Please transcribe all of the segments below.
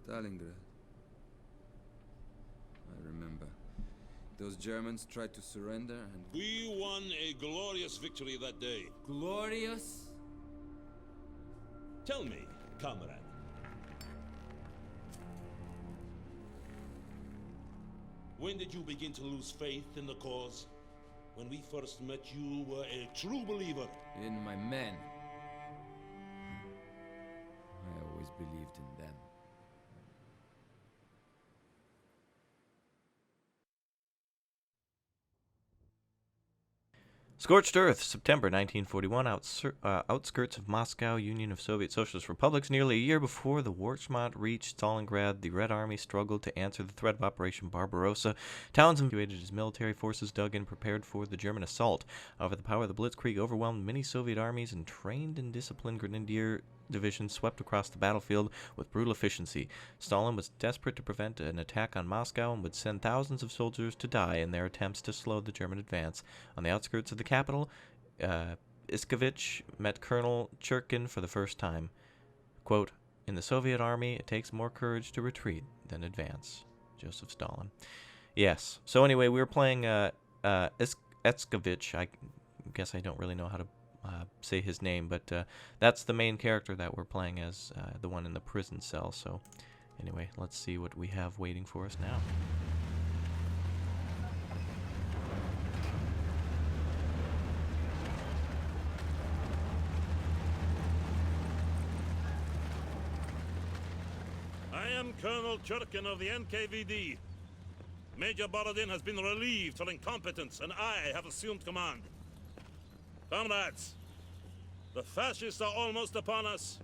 Stalingrad. I remember. Those Germans tried to surrender and... We won a glorious victory that day. Glorious? Tell me, comrade. When did you begin to lose faith in the cause? When we first met, you were a true believer. In my men. I always believed in them. Scorched Earth, September 1941, outskirts of Moscow, Union of Soviet Socialist Republics. Nearly a year before the Wartschmat reached Stalingrad, the Red Army struggled to answer the threat of Operation Barbarossa. Towns evacuated as military forces dug in, prepared for the German assault. However, the power of the Blitzkrieg overwhelmed many Soviet armies, and trained and disciplined grenadier divisions swept across the battlefield with brutal efficiency. Stalin was desperate to prevent an attack on Moscow and would send thousands of soldiers to die in their attempts to slow the German advance. On the outskirts of the capital, Iskovich met Colonel Churkin for the first time. Quote, "In the Soviet army, it takes more courage to retreat than advance." Joseph Stalin. Yes. So anyway, we were playing Iskovich. I guess I don't really know how to say his name, but that's the main character that we're playing as, the one in the prison cell. So anyway, let's see what we have waiting for us now. I am Colonel Churkin of the NKVD. Major Borodin has been relieved for incompetence, and I have assumed command. Comrades, the fascists are almost upon us.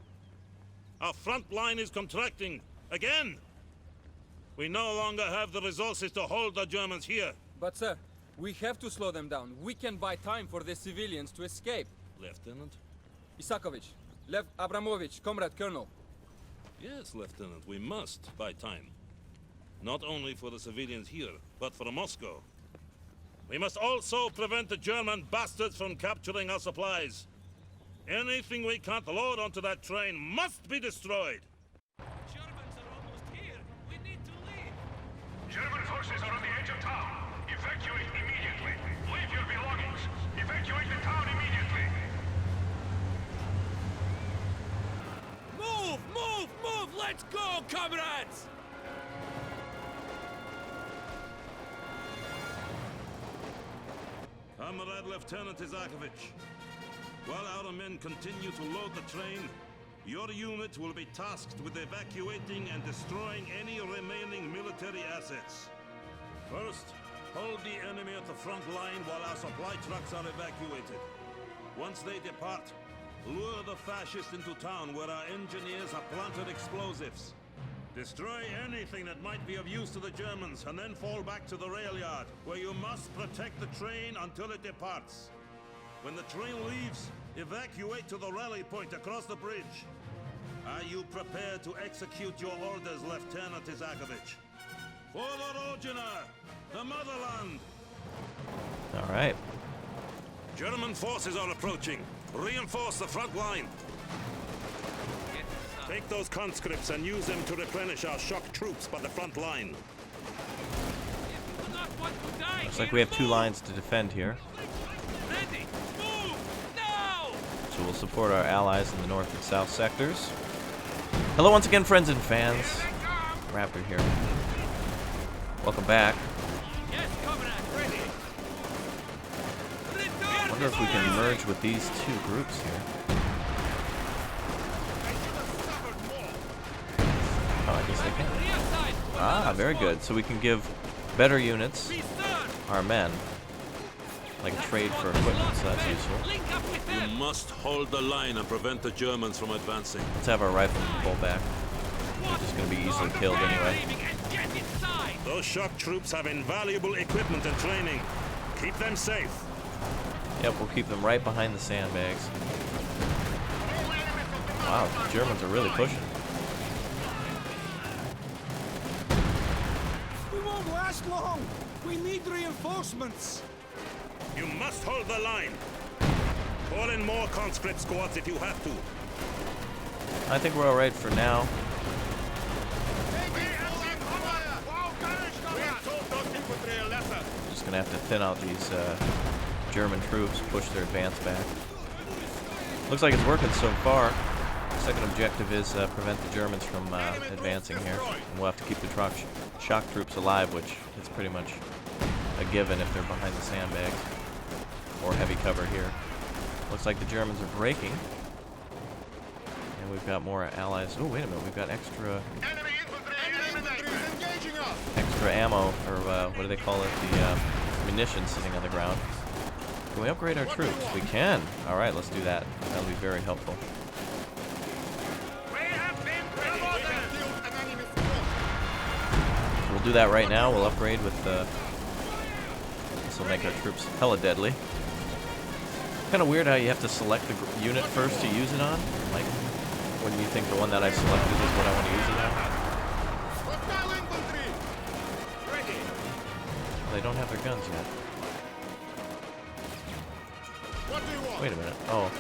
Our front line is contracting again. We no longer have the resources to hold the Germans here. But sir, we have to slow them down. We can buy time for the civilians to escape. Lieutenant? Isakovich, Lev Abramovich, Comrade Colonel. Yes, Lieutenant, we must buy time. Not only for the civilians here, but for Moscow. We must also prevent the German bastards from capturing our supplies. Anything we can't load onto that train must be destroyed. Germans are almost here. We need to leave. German forces are on the edge of town. Evacuate immediately. Leave your belongings. Evacuate the town immediately. Move! Move! Move! Let's go, comrades! Comrade Lieutenant Isakovich, while our men continue to load the train, your unit will be tasked with evacuating and destroying any remaining military assets. First, hold the enemy at the front line while our supply trucks are evacuated. Once they depart, lure the fascists into town where our engineers have planted explosives. Destroy anything that might be of use to the Germans, and then fall back to the rail yard, where you must protect the train until it departs. When the train leaves, evacuate to the rally point across the bridge. Are you prepared to execute your orders, Lieutenant Isakovich? For the Rodina, the motherland! All right. German forces are approaching. Reinforce the front line. Take those conscripts and use them to replenish our shock troops by the front line. Looks like we have two lines to defend here. Ready! Move! Now! So we'll support our allies in the north and south sectors. Hello once again, friends and fans. Raptor here. Welcome back. Yes, comrade, ready! I wonder if we can merge with these two groups here. Oh, I guess I can. Ah, very good. So we can give better units, our men, like a trade for equipment, so that's useful. You must hold the line and prevent the Germans from advancing. Let's have our riflemen pull back. They're just going to be easily killed anyway. Those shock troops have invaluable equipment and training. Keep them safe. Yep, we'll keep them right behind the sandbags. Wow, the Germans are really pushing. We won't last long. We need reinforcements. You must hold the line. Call in more conscript squads if you have to. I think we're all right for now. gonna have to thin out these German troops, push their advance back. Looks like it's working so far. Second objective is prevent the Germans from advancing here. And we'll have to keep the shock troops alive, which is pretty much a given if they're behind the sandbags or heavy cover here. Looks like the Germans are breaking. And we've got more allies. Oh, wait a minute. We've got extra ammo, or what do they call it? The munitions sitting on the ground. Can we upgrade our troops? We can. All right, let's do that. That'll be very helpful. We'll do that right now. We'll upgrade with this will make our troops hella deadly. Kind of weird how you have to select the unit first to use it on. Like, when you think the one that I selected is what I want to use it on. They don't have their guns yet. Wait a minute. Oh.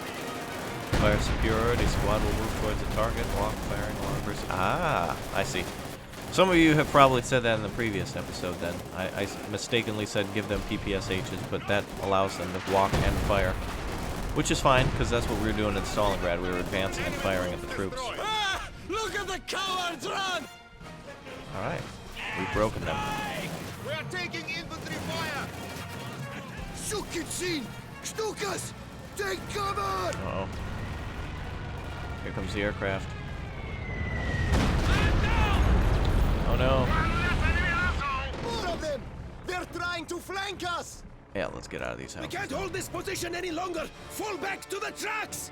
Fire superiority. Squad will move towards the target. Walk firing along versus. Ah, I see. Some of you have probably said that in the previous episode then. I mistakenly said give them PPSHs, but that allows them to walk and fire. Which is fine, because that's what we were doing in Stalingrad. We were advancing and firing at the troops. Ah! Look at the cowards run! Alright. We've broken them. We are taking infantry fire! Sukitsin! Stukas! Take cover! Uh-oh. Here comes the aircraft. Oh no. More of them! They're trying to flank us! Yeah, let's get out of these houses. We can't hold this position any longer! Fall back to the tracks!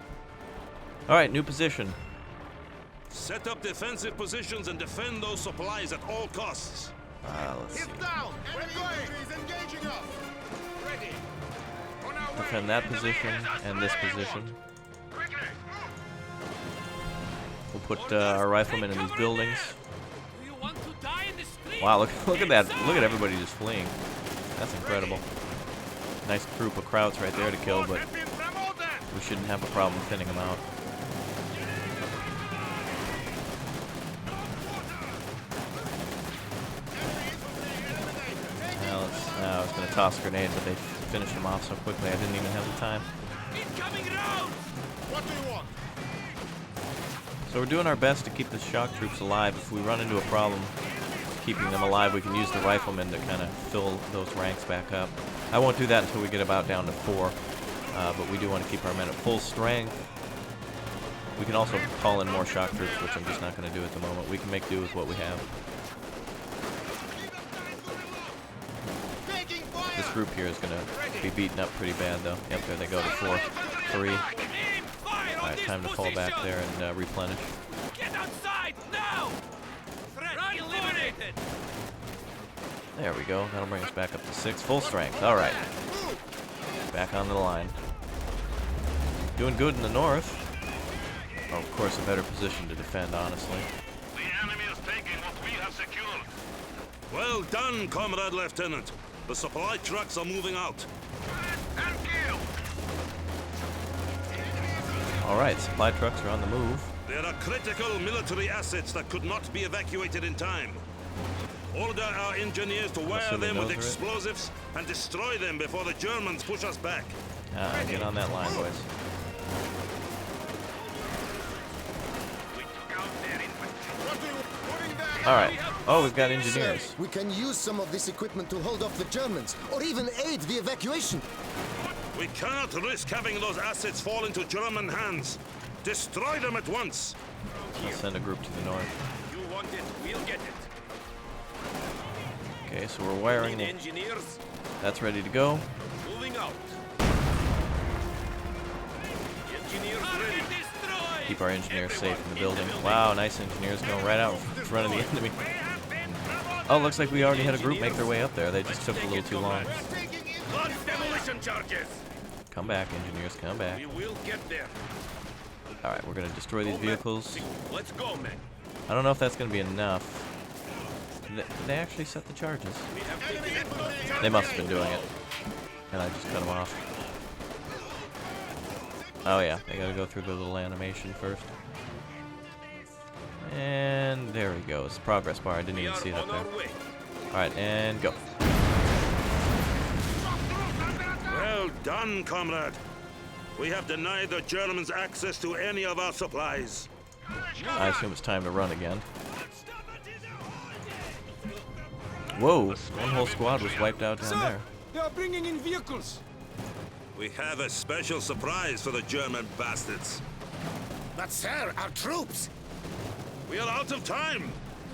Alright, new position. Set up defensive positions and defend those supplies at all costs. Let's see. Down! Enemy infantry is engaging us! Ready! Defend that position and this position. We'll put our riflemen in these buildings. Do you want to die in the street? Wow, look at that. Look at everybody just fleeing. That's incredible. Nice group of krauts right there to kill, but we shouldn't have a problem thinning them out. Now I was going to toss a grenade, but they finished them off so quickly I didn't even have the time. Incoming round! What do you want? So we're doing our best to keep the shock troops alive. If we run into a problem keeping them alive, we can use the riflemen to kind of fill those ranks back up. I won't do that until we get about down to 4, but we do want to keep our men at full strength. We can also call in more shock troops, which I'm just not going to do at the moment. We can make do with what we have. This group here is going to be beaten up pretty bad, though. Yep, there they go to 4, 3. Alright, time to fall back there and replenish. Get outside now! Threat eliminated! There we go. That'll bring us back up to 6. Full strength. Alright. Back onto the line. Doing good in the north. Oh, of course, a better position to defend, honestly. The enemy is taking what we have secured. Well done, Comrade Lieutenant. The supply trucks are moving out. And kill! Alright, supply trucks are on the move. There are critical military assets that could not be evacuated in time. Order our engineers to wire Assuming them with those are it. explosives and destroy them before the Germans push us back. Get on that line, boys. We took out their infantry. Alright. Oh, we've got engineers. We can use some of this equipment to hold off the Germans, or even aid the evacuation. We cannot risk having those assets fall into German hands. Destroy them at once. Let's send a group to the north. You want it, we'll get it. Okay, so we're wiring. Need engineers That's ready to go. moving out. Engineers ready. Keep our engineers safe in the building. Wow, nice engineers going right out in front of the enemy. Oh, looks like we already had a group make their way up there. They just took a little too long. Launch demolition charges. Come back, engineers, come back. We will get there. Alright, we're going to destroy these vehicles. Let's go, men. I don't know if that's going to be enough. Did they actually set the charges? We have taken it. They must have been doing it. And I just cut them off. Oh yeah, they gotta go through the little animation first. And there we go. It's the progress bar. I didn't We even are see it up on there. our way. Alright, and go. Done, comrade. We have denied the Germans access to any of our supplies. I assume it's time to run again. Whoa, one whole squad was wiped out down there. They are bringing in vehicles. We have a special surprise for the German bastards. But sir, our troops! We are out of time.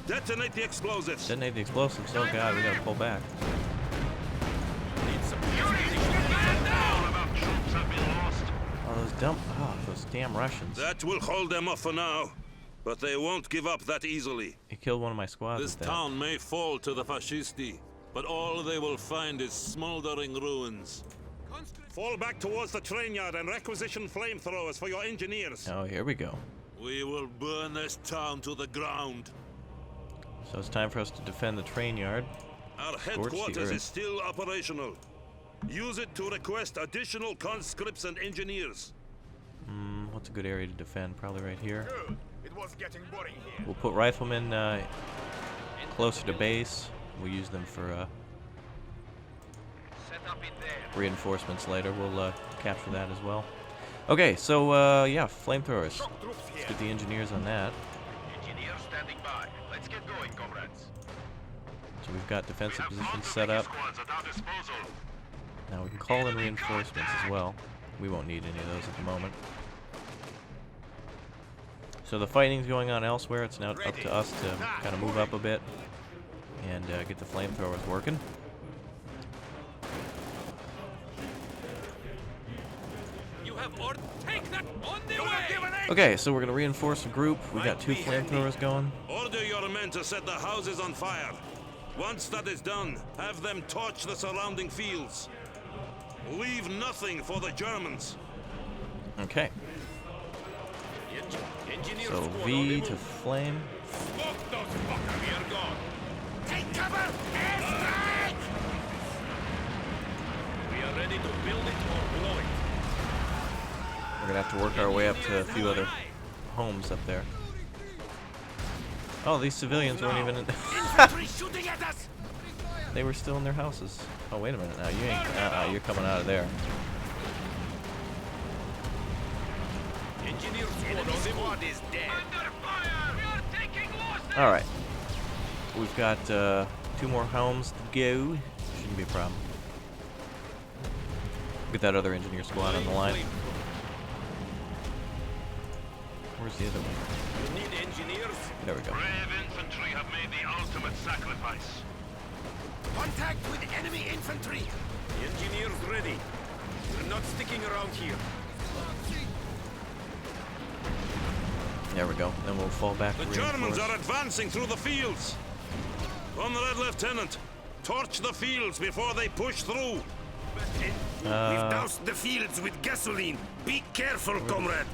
Detonate the explosives. Detonate the explosives. Oh god, we gotta pull back. Oh, those damn Russians. That will hold them off for now, but they won't give up that easily. He killed one of my squads. This town may fall to the fascisti, but all they will find is smoldering ruins. Fall back towards the train yard and requisition flamethrowers for your engineers. Oh, here we go. We will burn this town to the ground. So it's time for us to defend the train yard. Our headquarters is still operational. Use it to request additional conscripts and engineers. What's a good area to defend? Probably right here. Good. It was getting boring here. We'll put riflemen closer to base. We'll use them for Set up in there. reinforcements later. We'll capture that as well. Okay, so yeah, flamethrowers. Shock troops Let's here. get the engineers on that. Engineers standing by. Let's get going, comrades. So we've got defensive positions set up. Squads at our disposal. Now we can call in reinforcements as well. We won't need any of those at the moment. So the fighting's going on elsewhere. It's now up to us to kind of move up a bit and get the flamethrowers working. You have ordered. Take that on the way. Okay, so we're gonna reinforce the group. We got 2 flamethrowers going. Order your men to set the houses on fire. Once that is done, have them torch the surrounding fields. Leave nothing for the Germans. Okay. So V to flame. Smoke those fuckers. We are gone. Take cover. Airstrike. We are ready to build it or blow it. We're gonna have to work our way up to a few other homes up there. Oh, these civilians weren't even in. Infantry shooting at us. They were still in their houses. Oh, wait a minute now. You ain't. You're coming out of there. Engineer squad is dead. Under fire. We are taking losses. All right. We've got 2 more homes to go. Shouldn't be a problem. Get that other engineer squad on the line. Where's the other one? You need engineers. There we go. Brave infantry have made the ultimate sacrifice. Contact with enemy infantry. Engineers ready. We're not sticking around here. There we go. Then we'll fall back. The to Germans reinforce. are advancing through the fields. Comrade Lieutenant, torch the fields before they push through. We've doused the fields with gasoline. Be careful, comrade.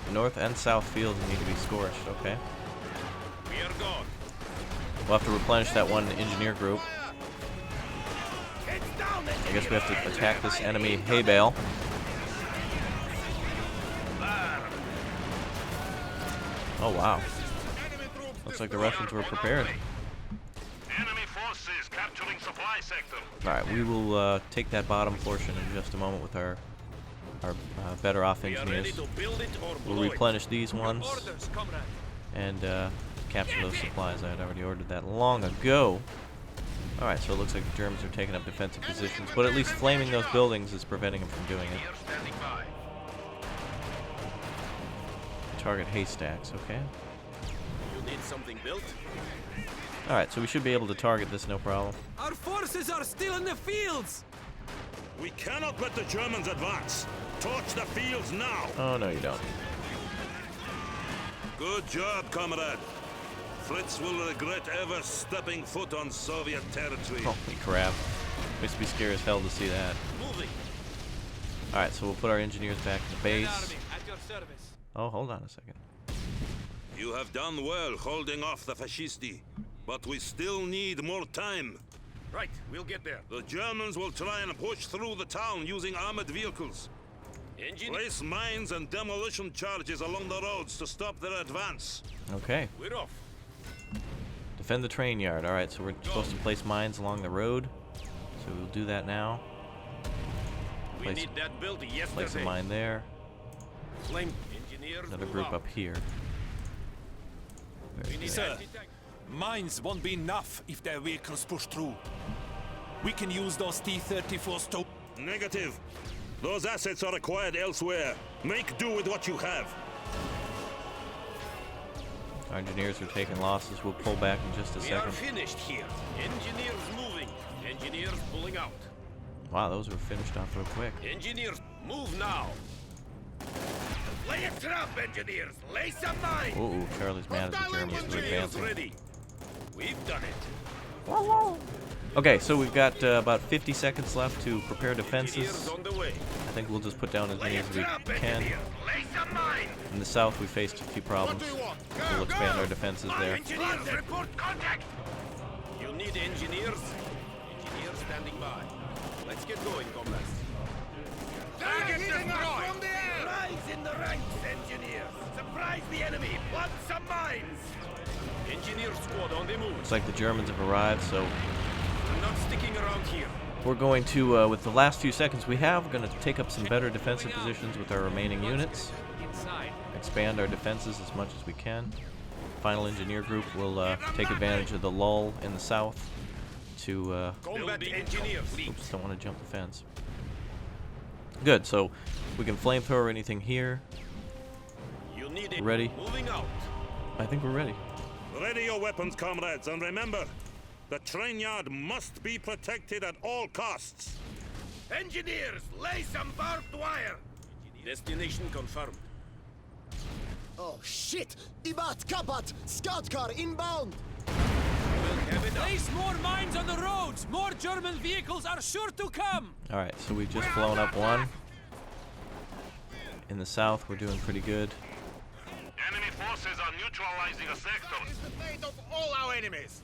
The north and south fields need to be scorched. Okay. We are gone. We'll have to replenish that one engineer group. I guess we have to attack this enemy hay bale. Oh wow. Looks like the Russians were prepared. Enemy forces capturing supply sector. Alright, we will take that bottom portion in just a moment with our better off We are ready engineers. to build it or We'll blow it. replenish these ones Orders, comrade. and capture those supplies. I had already ordered that long ago. Alright, so it looks like the Germans are taking up defensive positions, but at least flaming those buildings is preventing them from doing it. Engineers standing by. Target haystacks, okay. You need something built? Alright, so we should be able to target this no problem. Our forces are still in the fields. We cannot let the Germans advance. Torch the fields now. Oh, no you don't. Good job, comrade. Fritz will regret ever stepping foot on Soviet territory. Holy crap. Must be scary as hell to see that. Moving. Alright, so we'll put our engineers back to Red base. Army at your service. Oh, hold on a second. You have done well holding off the fascisti, but we still need more time. Right, we'll get there. The Germans will try and push through the town using armored vehicles. Place mines and demolition charges along the roads to stop their advance. Okay. We're off. Defend the train yard. Alright, so we're supposed to place mines along the road. So So we'll do that now. We Place, need that built yesterday. place a mine there. Flame engineers. Another move group out. up here. Very We need good. Sir. anti-tank. Mines won't be enough if their vehicles push through. We can use those T-34s to... Negative. Those assets are acquired elsewhere. Make do with what you have. Our engineers are taking losses. We'll pull back in just a We are second. finished here. Engineers moving. Engineers pulling out. Wow, those were finished off real quick. Engineers, move now. Lay a trap, engineers. Lay some mines. Ooh, Charlie's mad at the Germans for Engineers advancing. ready. We've done it. Okay, so we've got about 50 seconds left to prepare Engineers defenses. on the way. I think we'll just put down as many Lay a as we trap, can. engineers. Lay some mines. In the south, we faced a few problems. We'll expand our defenses there. Engineers, report contact. You need engineers. Engineers standing by. Let's get going, comrades. Target destroyed. From the air. Rise in the ranks, engineers. Surprise the enemy. Want some mines. Engineer squad on the move. Looks like the Germans have arrived, so We're not sticking around here. we're going to, with the last few seconds we have, we're going to take up some better defensive positions with our remaining units. Expand our defenses as much as we can. Final engineer group will take advantage of the lull in the south to, Combat engineers. oops, don't want to jump the fence. Good, so we can flamethrower anything here. You need it. Ready? Moving out. I think we're ready. Ready your weapons, comrades, and remember, the train yard must be protected at all costs. Engineers, lay some barbed wire. Destination confirmed. Oh shit! Ibat, Kabat! Scout car inbound! We'll have it up. Place more mines on the roads! More German vehicles are sure to come! Alright, so we've just blown up one. In the south, we're doing pretty good. Enemy forces are neutralizing a sector. The fate of all our enemies.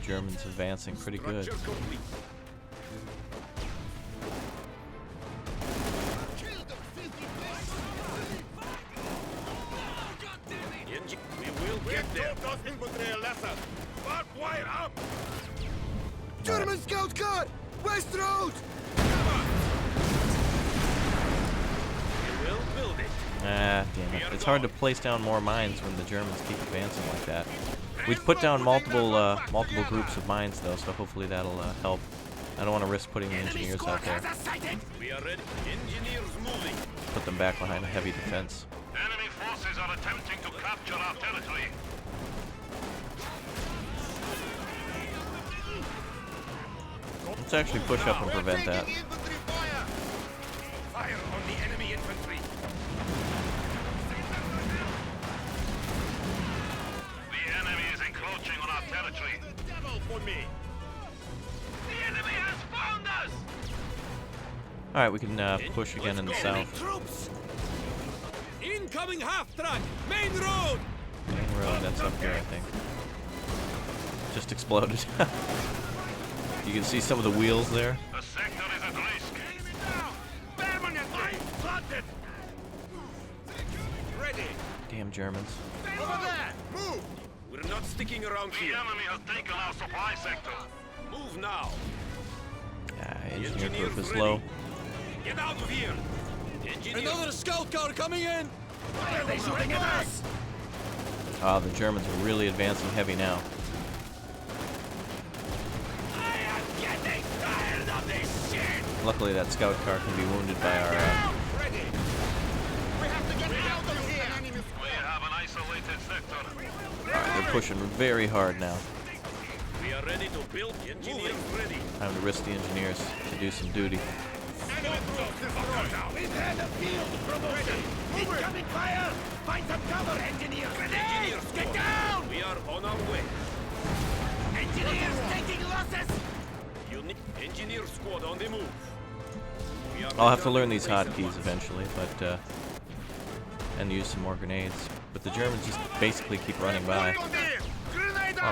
Germans advancing pretty good. Structure complete. We will get there. Those infantry a lesson. Barbed wire up. German scout car! West Road! We will build it. Ah, damn it. It's hard to place down more mines when the Germans keep advancing like that. We've put down multiple groups of mines though, so hopefully that'll help. I don't want to risk putting the engineers out there. We are ready. Engineers moving. Put them back behind a heavy defense. Enemy forces are attempting to capture our territory. Let's actually push up and prevent that. Fire on the enemy infantry. The enemy is encroaching on our territory. The devil for me. The enemy has found us! Alright, we can push again in the south. Troops. Incoming half-track! Main road! Main road, that's up here, I think. Just exploded. You can see some of the wheels there. The sector is at risk. Enemy down. Permanently. Planted. Ready. Damn Germans. Over there. Move. We're not sticking around The here. enemy has taken our supply sector. Move now. Ah, engineer group Engineers is ready. low. Get out of here. Engineers. Another scout car coming in! Why are they shooting at us? Ah, the Germans are really advancing heavy now. I am getting tired of this shit. Luckily, that scout car can be wounded by our. Ready. We have to get out of here. We have an isolated sector. Alright, they're pushing very hard now. We are ready to build. Engineers ready. Time to risk the engineers to do some duty. We've had a field promotion. Incoming fire. Find some cover, engineers. Engineers, get down. We are on our way. Engineers taking losses. Unit engineer squad on the move. We are I'll have to learn these hotkeys eventually, but and use some more grenades. But the Germans just basically keep running by. Oh,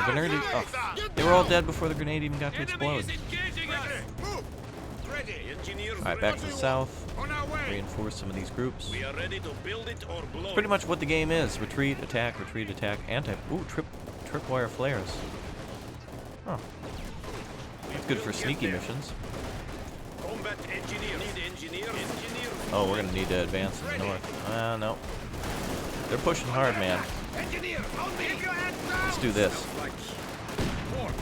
grenade! Oh, they were all dead before the grenade even got to explode. Engaging us! Alright, back to the south. Reinforce some of these groups. We are ready to build it or blow. It's pretty much what the game is. Retreat, attack, anti... Ooh, tripwire flares. Huh. good for sneaky missions. Combat engineer. Need engineers. Oh, we're gonna need to advance to the north. No. They're pushing hard, man. Engineer, on me. Let's do this. Smoke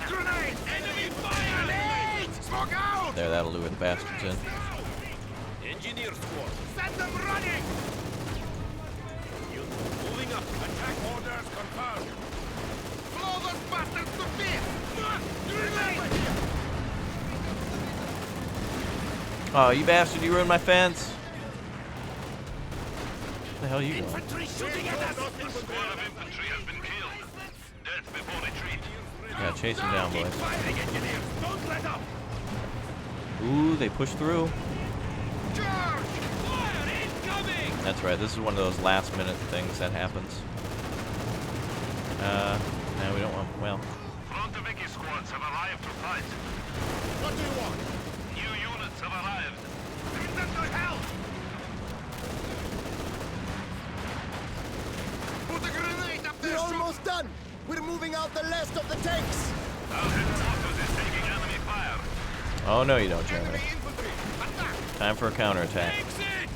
grenade. Enemy fire. Grenade. Smoke out. There, that'll lure the bastards in. Engineer squad. Set them running. Moving up. Attack orders confirmed. Blow those bastards to bits. Grenade. Oh, you bastard, you ruined my fence. Where the hell are you going? Infantry shooting at us. A squad of infantry has been killed. Death before retreat. Yeah, chase them down, boys. Firing engineers. Don't let up. Ooh, they push through. Charge. Fire incoming! That's right, this is one of those last minute things that happens. No, we don't want, well. Frontoviki squads have arrived to fight. What do you want? New units have arrived. Send them to hell. Put a grenade up there. We're almost done. We're moving out the last of the tanks. Our headquarters is taking enemy fire. Oh, no, you don't, Germany. Enemy infantry. Attack. Time for a counterattack. Exit!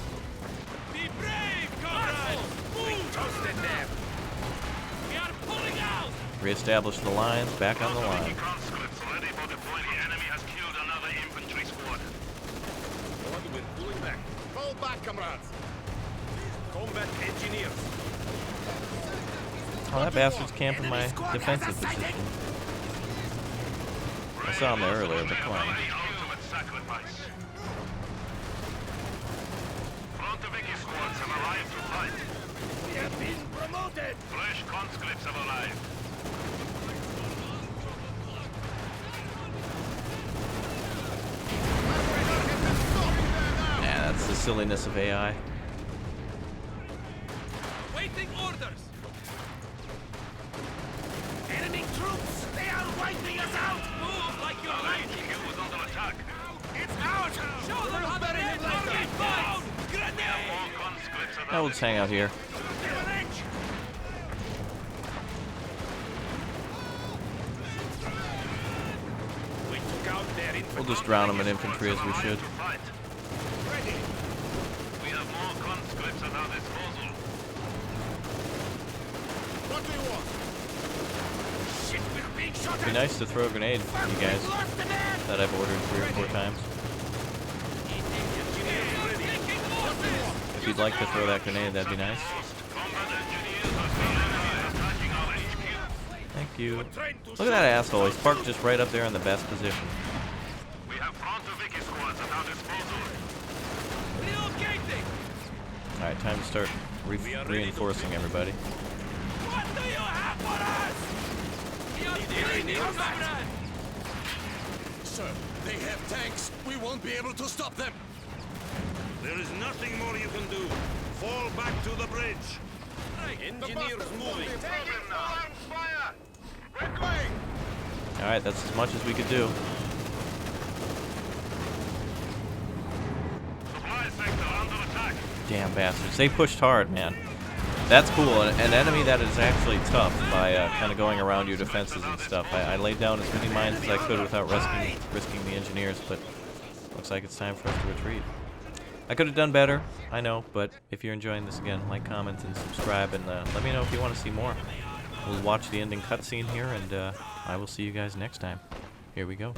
Be brave, comrades! Move! Toasted them. We are pulling out! Reestablish the lines, back on the line. Conscripts ready for deploy. The enemy has killed another infantry squad. Squad, we're pulling back. Fall back, comrades. Combat engineers. Oh, that bastard's camping my defensive position. I saw him there earlier, but come on. The ultimate sacrifice. Frontoviki squads have arrived to fight. We have been promoted. Fresh conscripts have arrived. Yeah, that's the silliness of AI. Waiting orders! Enemy troops. They are wiping us out. Move like you're Our like HQ is under attack. It's ours. Show them how to hit target down! Grenade! More conscripts have Now let's hang out here. We took out their infantry. We'll just drown them in infantry as we should. Ready. We have more conscripts at our disposal. What do you want? Shit, we're being shot It'd be at. nice to throw a grenade, you guys, Lost the man. that I've ordered 3 or 4 times. If you'd like to throw that grenade, that'd be nice. Thank you. Look at that asshole. He's parked just right up there in the best position. We have Frontoviki squads at our disposal. Relocating! Alright, time to start reinforcing everybody. What do you have for us? We are killing you, comrade! Sir, they have tanks. We won't be able to stop them. There is nothing more you can do. Fall back to the bridge. Engineers moving. Fire! We're going. Alright, that's as much as we could do. Supply sector under attack. Damn bastards. They pushed hard, man. That's cool. An enemy that is actually tough by kind of going around your defenses and stuff. I laid down as many mines as I could without risking the engineers, but looks like it's time for us to retreat. I could have done better, I know, but if you're enjoying this, again, like, comment, and subscribe, and let me know if you want to see more. We'll watch the ending cutscene here, and I will see you guys next time. Here we go.